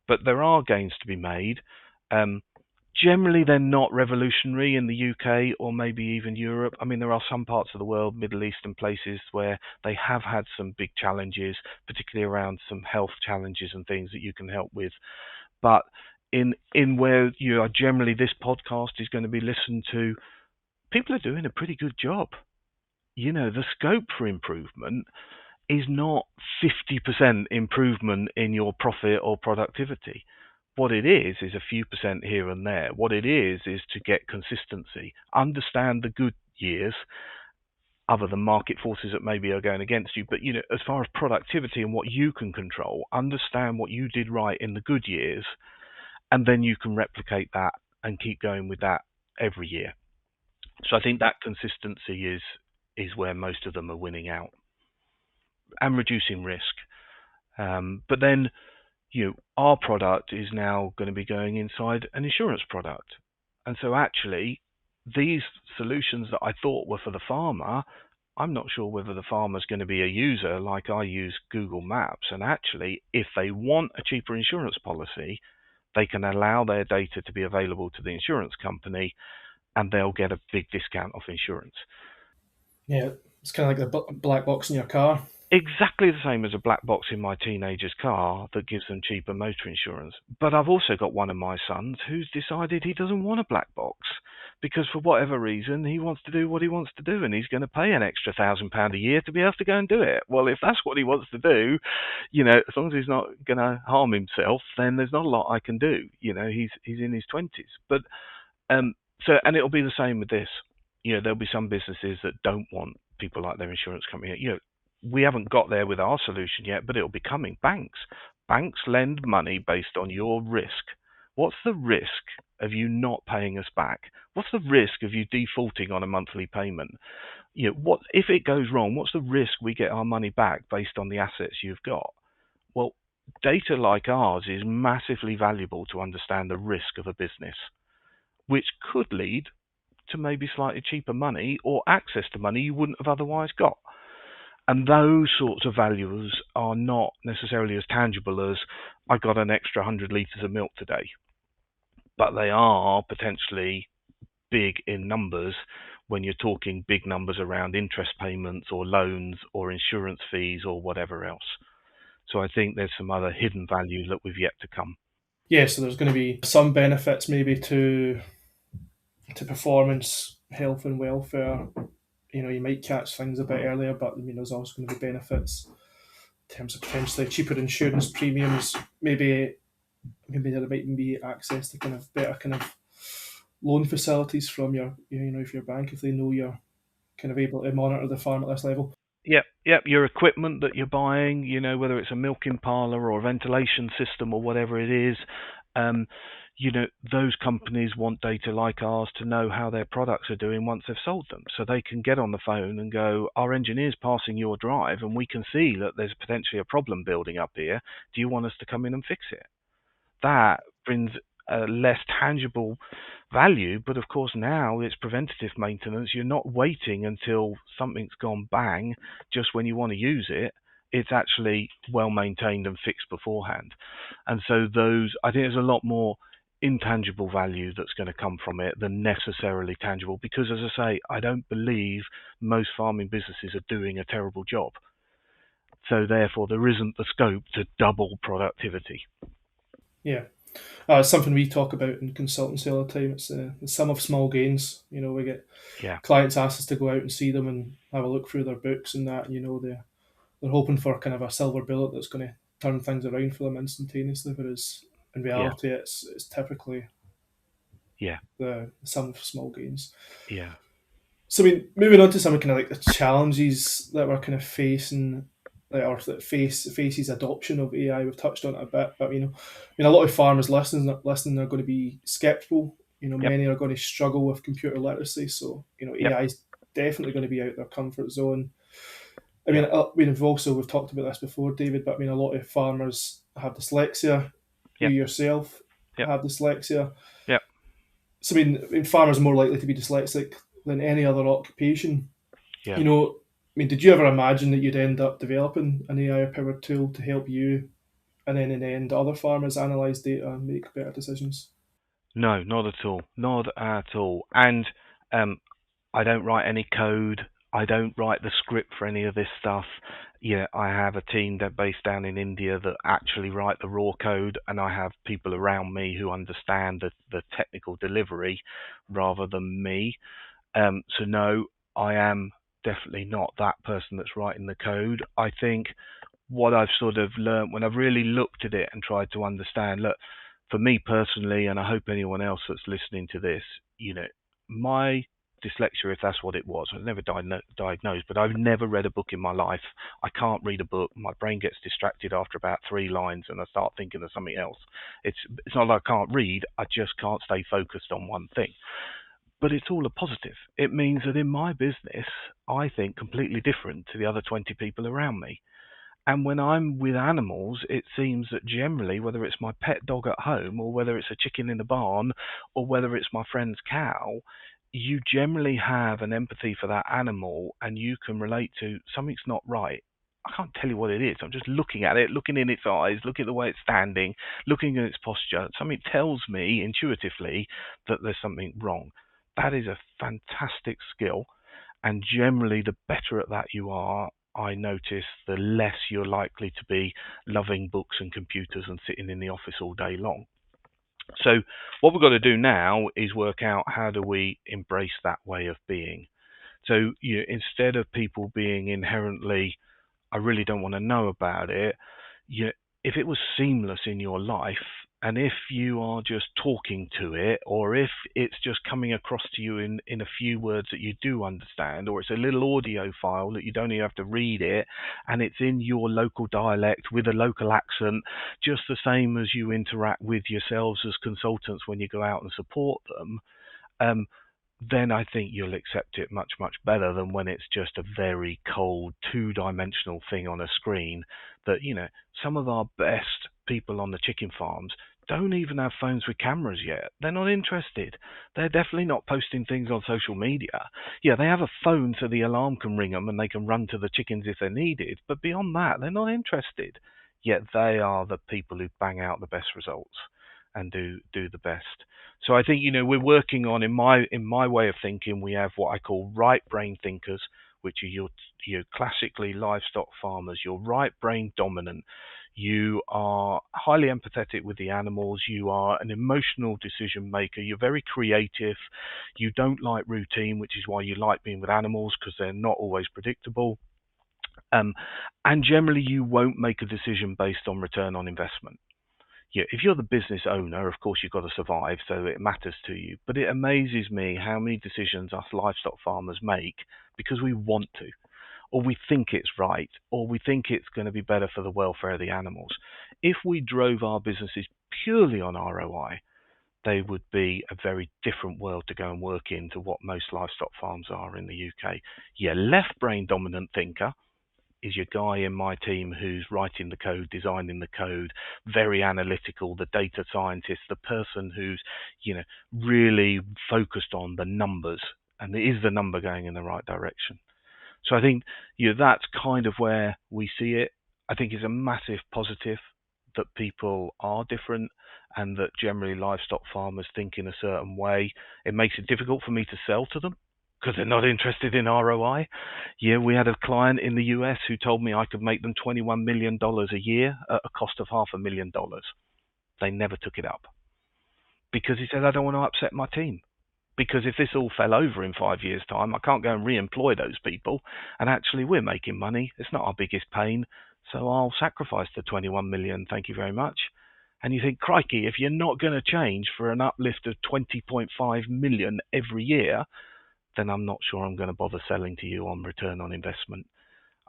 But there are gains to be made. Um, Generally, they're not revolutionary in the UK or maybe even Europe. I mean, there are some parts of the world, Middle East and places, where they have had some big challenges, particularly around some health challenges and things that you can help with. But in where you are generally, this podcast is going to be listened to, people are doing a pretty good job. The scope for improvement is not 50% improvement in your profit or productivity. What it is a few percent here and there. What it is to get consistency, understand the good years, other than market forces that maybe are going against you. But, as far as productivity and what you can control, understand what you did right in the good years, and then you can replicate that and keep going with that every year. So I think that consistency is where most of them are winning out and reducing risk. But then, our product is now going to be going inside an insurance product. And so actually, these solutions that I thought were for the farmer, I'm not sure whether the farmer's going to be a user like I use Google Maps. And actually, if they want a cheaper insurance policy, they can allow their data to be available to the insurance company and they'll get a big discount off insurance. Yeah, it's kind of like the black box in your car. Exactly the same as a black box in my teenager's car that gives them cheaper motor insurance. But I've also got one of my sons who's decided he doesn't want a black box because for whatever reason he wants to do what he wants to do and he's going to pay an extra £1,000 a year to be able to go and do it. Well, if that's what he wants to do, as long as he's not going to harm himself, then there's not a lot I can do. He's in his 20s. But and it'll be the same with this. There'll be some businesses that don't want people like their insurance company. We haven't got there with our solution yet, but it'll be coming. Banks lend money based on your risk. What's the risk of you not paying us back? What's the risk of you defaulting on a monthly payment? What if it goes wrong? What's the risk we get our money back based on the assets you've got? Well, data like ours is massively valuable to understand the risk of a business, which could lead to maybe slightly cheaper money or access to money you wouldn't have otherwise got. And those sorts of values are not necessarily as tangible as I got an extra 100 litres of milk today. But they are potentially big in numbers when you're talking big numbers around interest payments or loans or insurance fees or whatever else. So I think there's some other hidden value that we've yet to come. Yeah, so there's going to be some benefits maybe to performance, health and welfare. You might catch things a bit earlier, but there's also going to be benefits in terms of potentially cheaper insurance premiums. Maybe there might be access to kind of better kind of loan facilities from if your bank, if they know you're kind of able to monitor the farm at this level. Yep. Your equipment that you're buying, whether it's a milking parlour or a ventilation system or whatever it is, those companies want data like ours to know how their products are doing once they've sold them. So they can get on the phone and go, our engineer's passing your drive and we can see that there's potentially a problem building up here. Do you want us to come in and fix it? That brings a less tangible value, but of course now it's preventative maintenance. You're not waiting until something's gone bang just when you want to use it. it's actually well maintained and fixed beforehand. And so I think there's a lot more intangible value that's going to come from it than necessarily tangible, because as I say, I don't believe most farming businesses are doing a terrible job. So therefore there isn't the scope to double productivity. Yeah. It's something we talk about in consultancy all the time. It's the sum of small gains. We get Yeah, clients ask us to go out and see them and have a look through their books and that. They're hoping for kind of a silver bullet that's going to turn things around for them instantaneously. Whereas in yeah, reality, it's typically yeah, the sum of small gains. yeah, So I mean, moving on to some of kind of like the challenges that we're kind of facing, like, or that faces adoption of AI. We've touched on it a bit, but a lot of farmers listening are going to be skeptical. yep, Many are going to struggle with computer literacy. So yep, AI is definitely going to be out their comfort zone. yep, We've talked about this before, David, but I mean, a lot of farmers have dyslexia. You yep, yourself yep, have dyslexia. yep, So farmers are more likely to be dyslexic than any other occupation. yeah. Did you ever imagine that you'd end up developing an AI-powered tool to help you, and then in the end, other farmers analyse data and make better decisions? No, not at all. Not at all. And um, I don't write any code. I don't write the script for any of this stuff. Yeah, I have a team that based down in India that actually write the raw code, and I have people around me who understand the technical delivery rather than me. So no, I am definitely not that person that's writing the code. I think what I've sort of learned when I've really looked at it and tried to understand, look, for me personally, and I hope anyone else that's listening to this, my dyslexia, if that's what it was, I was never diagnosed, but I've never read a book in my life. I can't read a book. My brain gets distracted after about 3 lines and I start thinking of something else. It's not like I can't read, I just can't stay focused on one thing. But it's all a positive. It means that in my business, I think completely different to the other 20 people around me. And when I'm with animals, it seems that generally, whether it's my pet dog at home or whether it's a chicken in the barn or whether it's my friend's cow, you generally have an empathy for that animal and you can relate to something's not right. I can't tell you what it is. I'm just looking at it, looking in its eyes, looking at the way it's standing, looking at its posture. Something tells me intuitively that there's something wrong. That is a fantastic skill. And generally, the better at that you are, I notice, the less you're likely to be loving books and computers and sitting in the office all day long. So what we've got to do now is work out how do we embrace that way of being. So instead of people being inherently, I really don't want to know about it, if it was seamless in your life, and if you are just talking to it, or if it's just coming across to you in a few words that you do understand, or it's a little audio file that you don't even have to read it, and it's in your local dialect with a local accent, just the same as you interact with yourselves as consultants when you go out and support them, um, then I think you'll accept it much, much better than when it's just a very cold, two-dimensional thing on a screen that, some of our best people on the chicken farms don't even have phones with cameras yet. They're not interested. They're definitely not posting things on social media. Yeah, they have a phone so the alarm can ring them and they can run to the chickens if they're needed, but beyond that, they're not interested. Yet they are the people who bang out the best results and do the best. So I think we're working on in my way of thinking. We have what I call right brain thinkers, which are your classically livestock farmers. You're right brain dominant. You are highly empathetic with the animals. You are an emotional decision maker. You're very creative. You don't like routine, which is why you like being with animals because they're not always predictable. Um, and generally, you won't make a decision based on return on investment. Yeah, if you're the business owner, of course you've got to survive, so it matters to you. But it amazes me how many decisions us livestock farmers make because we want to, or we think it's right, or we think it's going to be better for the welfare of the animals. If we drove our businesses purely on ROI, they would be a very different world to go and work in to what most livestock farms are in the UK. Yeah, left brain dominant thinker is your guy in my team who's writing the code, designing the code, very analytical, the data scientist, the person who's, really focused on the numbers and is the number going in the right direction. So I think that's kind of where we see it. I think it's a massive positive that people are different and that generally livestock farmers think in a certain way. It makes it difficult for me to sell to them because they're not interested in ROI. Yeah, we had a client in the US who told me I could make them $21 million a year at a cost of $500,000. They never took it up because he said, I don't want to upset my team. Because if this all fell over in 5 years' time, I can't go and re-employ those people. And actually, we're making money. It's not our biggest pain. So I'll sacrifice the 21 million. Thank you very much. And you think, crikey, if you're not going to change for an uplift of 20.5 million every year, then I'm not sure I'm going to bother selling to you on return on investment.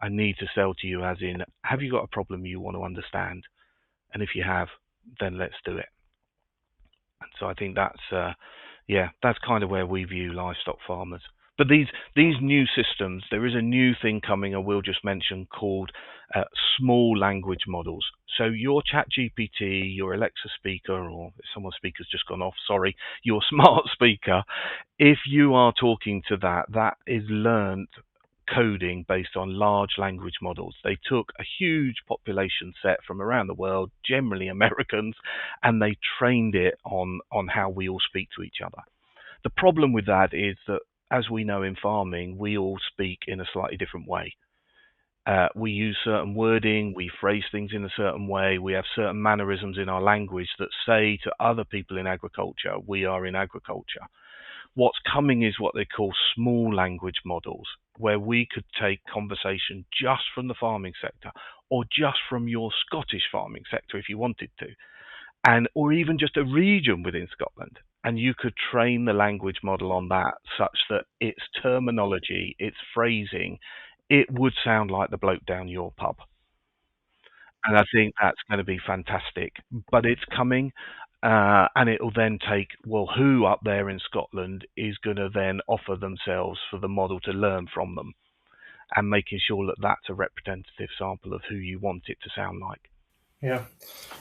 I need to sell to you as in, have you got a problem you want to understand? And if you have, then let's do it. And so I think that's kind of where we view livestock farmers. But these new systems, there is a new thing coming, I will just mention, called small language models. So your Chat GPT, your Alexa speaker, or if someone's speaker's just gone off, sorry, your smart speaker, if you are talking to that, that is learned coding based on large language models. They took a huge population set from around the world, generally Americans, and they trained it on how we all speak to each other. The problem with that is that, as we know in farming, we all speak in a slightly different way. We use certain wording, we phrase things in a certain way, we have certain mannerisms in our language that say to other people in agriculture, we are in agriculture. What's coming is what they call small language models, where we could take conversation just from the farming sector or just from your Scottish farming sector if you wanted to, and or even just a region within Scotland. And you could train the language model on that such that its terminology, its phrasing, it would sound like the bloke down your pub. And I think that's going to be fantastic. But it's coming, and it will then take, well, who up there in Scotland is going to then offer themselves for the model to learn from them, and making sure that that's a representative sample of who you want it to sound like. Yeah.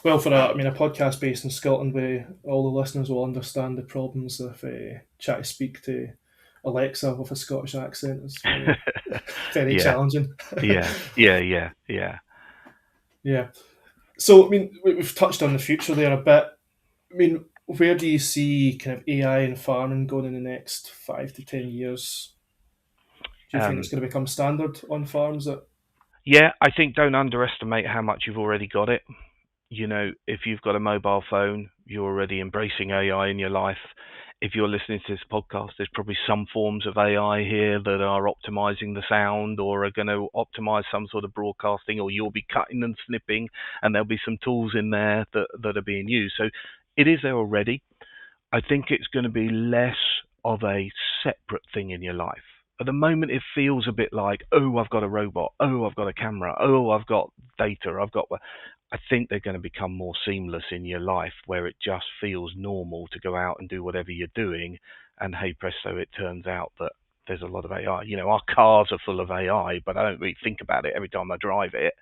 Well, for a podcast based in Scotland, where all the listeners will understand the problems of trying to speak to Alexa with a Scottish accent is very Yeah, challenging. yeah. Yeah. So, we've touched on the future there a bit. Where do you see kind of AI in farming going in the next 5 to 10 years? Do you think it's Um, going to become standard on farms? yeah, I think don't underestimate how much you've already got it. You know, if you've got a mobile phone, you're already embracing AI in your life. If you're listening to this podcast, there's probably some forms of AI here that are optimizing the sound or are going to optimize some sort of broadcasting, or you'll be cutting and snipping, and there'll be some tools in there that are being used. So it is there already. I think it's going to be less of a separate thing in your life. At the moment, it feels a bit like, oh, I've got a robot, oh, I've got a camera, oh, I've got data, I've got. I think they're going to become more seamless in your life, where it just feels normal to go out and do whatever you're doing. And hey, presto, it turns out that there's a lot of AI. You know, our cars are full of AI, but I don't really think about it every time I drive it.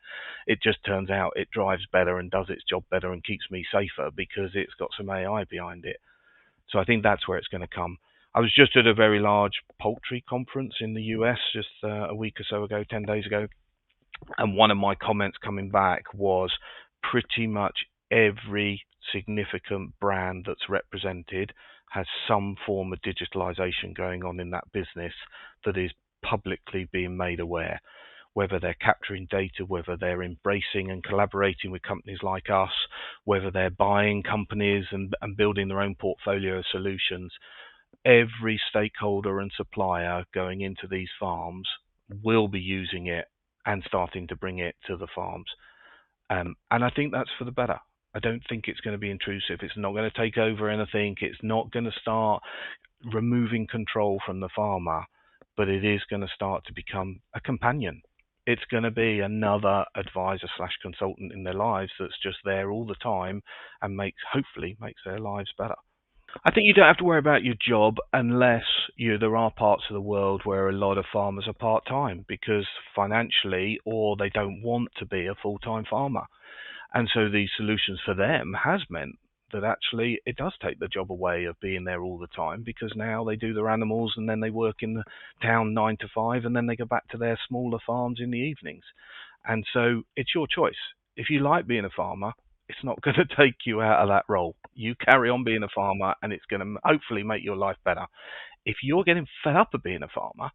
It just turns out it drives better and does its job better and keeps me safer because it's got some AI behind it. So I think that's where it's going to come. I was just at a very large poultry conference in the US just a week or so ago, 10 days ago. And one of my comments coming back was pretty much every significant brand that's represented has some form of digitalization going on in that business that is publicly being made aware. Whether they're capturing data, whether they're embracing and collaborating with companies like us, whether they're buying companies and building their own portfolio of solutions, every stakeholder and supplier going into these farms will be using it and starting to bring it to the farms. And I think that's for the better. I don't think it's going to be intrusive. It's not going to take over anything. It's not going to start removing control from the farmer, but it is going to start to become a companion. It's going to be another advisor slash consultant in their lives that's just there all the time and hopefully makes their lives better. I think you don't have to worry about your job unless there are parts of the world where a lot of farmers are part-time because financially, or they don't want to be a full-time farmer. And so these solutions for them has meant that actually it does take the job away of being there all the time, because now they do their animals and then they work in the town 9 to 5 and then they go back to their smaller farms in the evenings. And so it's your choice. If you like being a farmer, it's not going to take you out of that role. You carry on being a farmer, and it's going to hopefully make your life better. If you're getting fed up of being a farmer,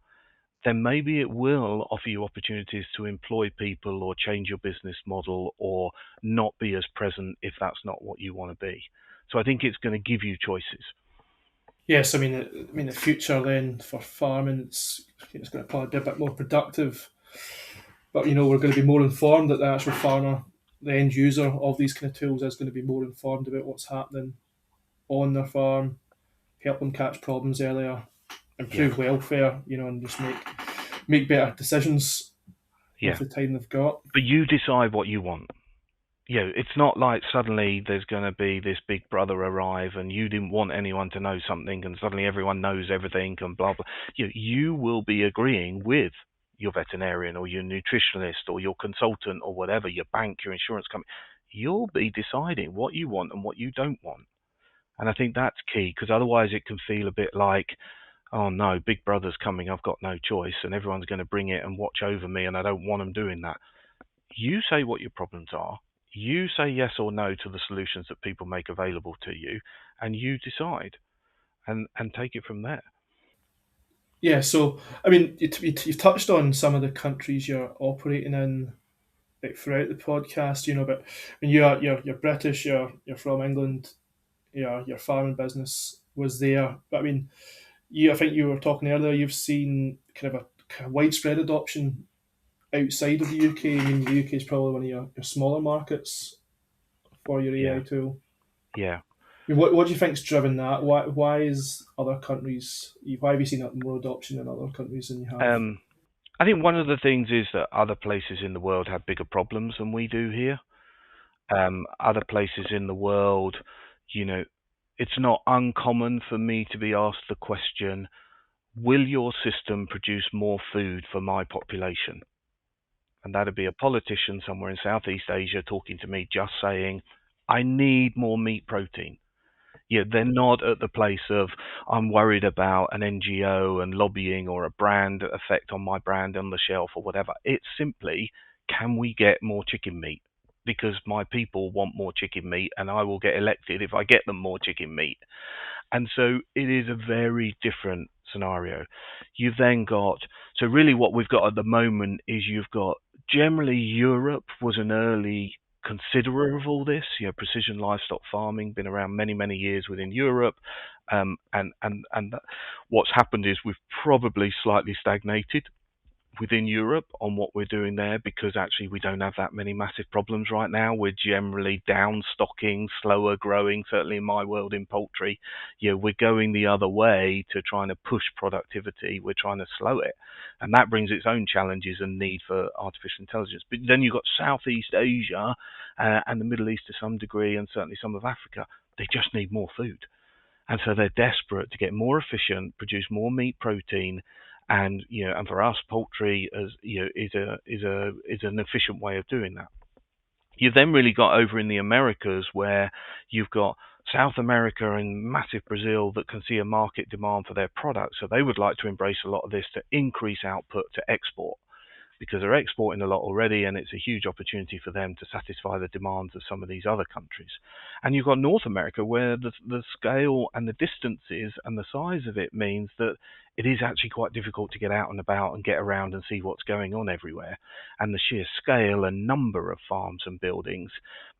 then maybe it will offer you opportunities to employ people or change your business model or not be as present if that's not what you want to be. So I think it's going to give you choices. Yes, the future then for farming, it's going to probably be a bit more productive, but we're going to be more informed that the actual farmer, the end user of these kind of tools, is going to be more informed about what's happening on their farm, help them catch problems earlier, Yeah, improve welfare, and just make better decisions with yeah. the time they've got. But you decide what you want. It's not like suddenly there's going to be this big brother arrive and you didn't want anyone to know something and suddenly everyone knows everything and blah, blah. You will be agreeing with your veterinarian or your nutritionist or your consultant or whatever, your bank, your insurance company. You'll be deciding what you want and what you don't want. And I think that's key because otherwise it can feel a bit like, oh no, big brother's coming, I've got no choice and everyone's going to bring it and watch over me and I don't want them doing that. You say what your problems are, you say yes or no to the solutions that people make available to you, and you decide and take it from there. Yeah, so you've touched on some of the countries you're operating in, like, throughout the podcast, but when you're British, you're from England, your farming business was there. But I think you were talking earlier. You've seen kind of widespread adoption outside of the UK. The UK is probably one of your smaller markets for your AI Yeah, tool. yeah. What do you think's driven that? Why is other countries? Why have you seen that more adoption in other countries than you have? Um, I think one of the things is that other places in the world have bigger problems than we do here. Other places in the world, you know, it's not uncommon for me to be asked the question, will your system produce more food for my population? And that'd be a politician somewhere in Southeast Asia talking to me, just saying, I need more meat protein. They're not at the place of, I'm worried about an NGO and lobbying or a brand effect on my brand on the shelf or whatever. It's simply, can we get more chicken meat? Because my people want more chicken meat and I will get elected if I get them more chicken meat. And so it is a very different scenario. You've then got, so really what we've got at the moment is you've got, generally Europe was an early considerer of all this. Precision livestock farming been around many, many years within Europe. And what's happened is we've probably slightly stagnated within Europe on what we're doing there because actually we don't have that many massive problems right now. We're generally down stocking, slower growing, certainly in my world in poultry. We're going the other way to trying to push productivity. We're trying to slow it. And that brings its own challenges and need for artificial intelligence. But then you've got Southeast Asia and the Middle East to some degree and certainly some of Africa. They just need more food. And so they're desperate to get more efficient, produce more meat protein, and and for us, poultry is an efficient way of doing that. You've then really got over in the Americas where you've got South America and massive Brazil that can see a market demand for their products, so they would like to embrace a lot of this to increase output to export because they're exporting a lot already and it's a huge opportunity for them to satisfy the demands of some of these other countries. And you've got North America where the scale and the distances and the size of it means that it is actually quite difficult to get out and about and get around and see what's going on everywhere. And the sheer scale and number of farms and buildings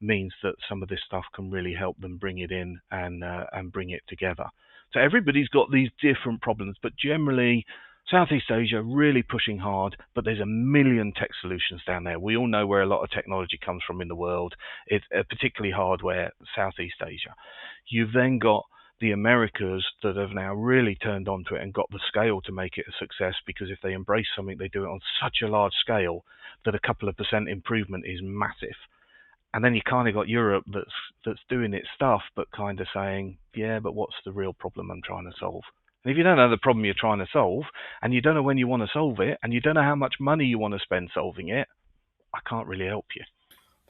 means that some of this stuff can really help them bring it in and bring it together. So everybody's got these different problems, but generally Southeast Asia really pushing hard, but there's a million tech solutions down there. We all know where a lot of technology comes from in the world. It's particularly hardware, Southeast Asia. You've then got the Americas that have now really turned onto it and got the scale to make it a success because if they embrace something, they do it on such a large scale that a couple of percent improvement is massive. And then you kind of got Europe that's doing its stuff, but kind of saying, yeah, but what's the real problem I'm trying to solve? And if you don't know the problem you're trying to solve, and you don't know when you want to solve it, and you don't know how much money you want to spend solving it, I can't really help you.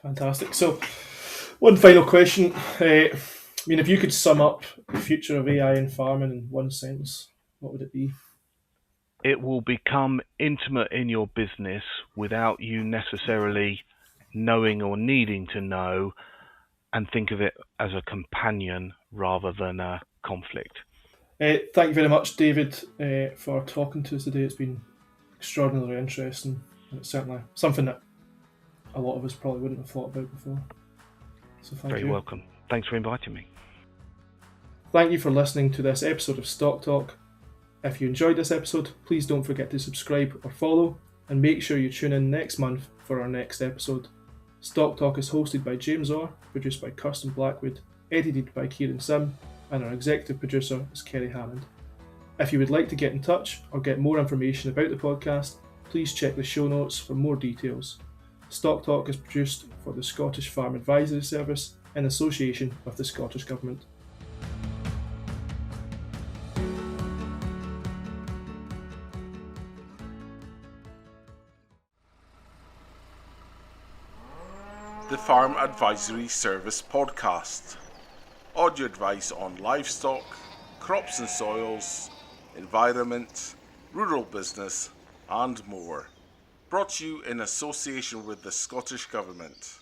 Fantastic. So, one final question. If you could sum up the future of AI in farming in one sentence, what would it be? it will become intimate in your business without you necessarily knowing or needing to know, and think of it as a companion rather than a conflict. Thank you very much, David, for talking to us today. It's been extraordinarily interesting, and it's certainly something that a lot of us probably wouldn't have thought about before. So thank you. Very welcome. Thanks for inviting me. Thank you for listening to this episode of Stock Talk. If you enjoyed this episode, please don't forget to subscribe or follow, and make sure you tune in next month for our next episode. Stock Talk is hosted by James Orr, produced by Kirsten Blackwood, edited by Kieran Sim, and our executive producer is Kerry Hammond. If you would like to get in touch or get more information about the podcast, please check the show notes for more details. Stock Talk is produced for the Scottish Farm Advisory Service in association with the Scottish Government. The Farm Advisory Service Podcast. Audio advice on livestock, crops and soils, environment, rural business, and more. Brought to you in association with the Scottish Government.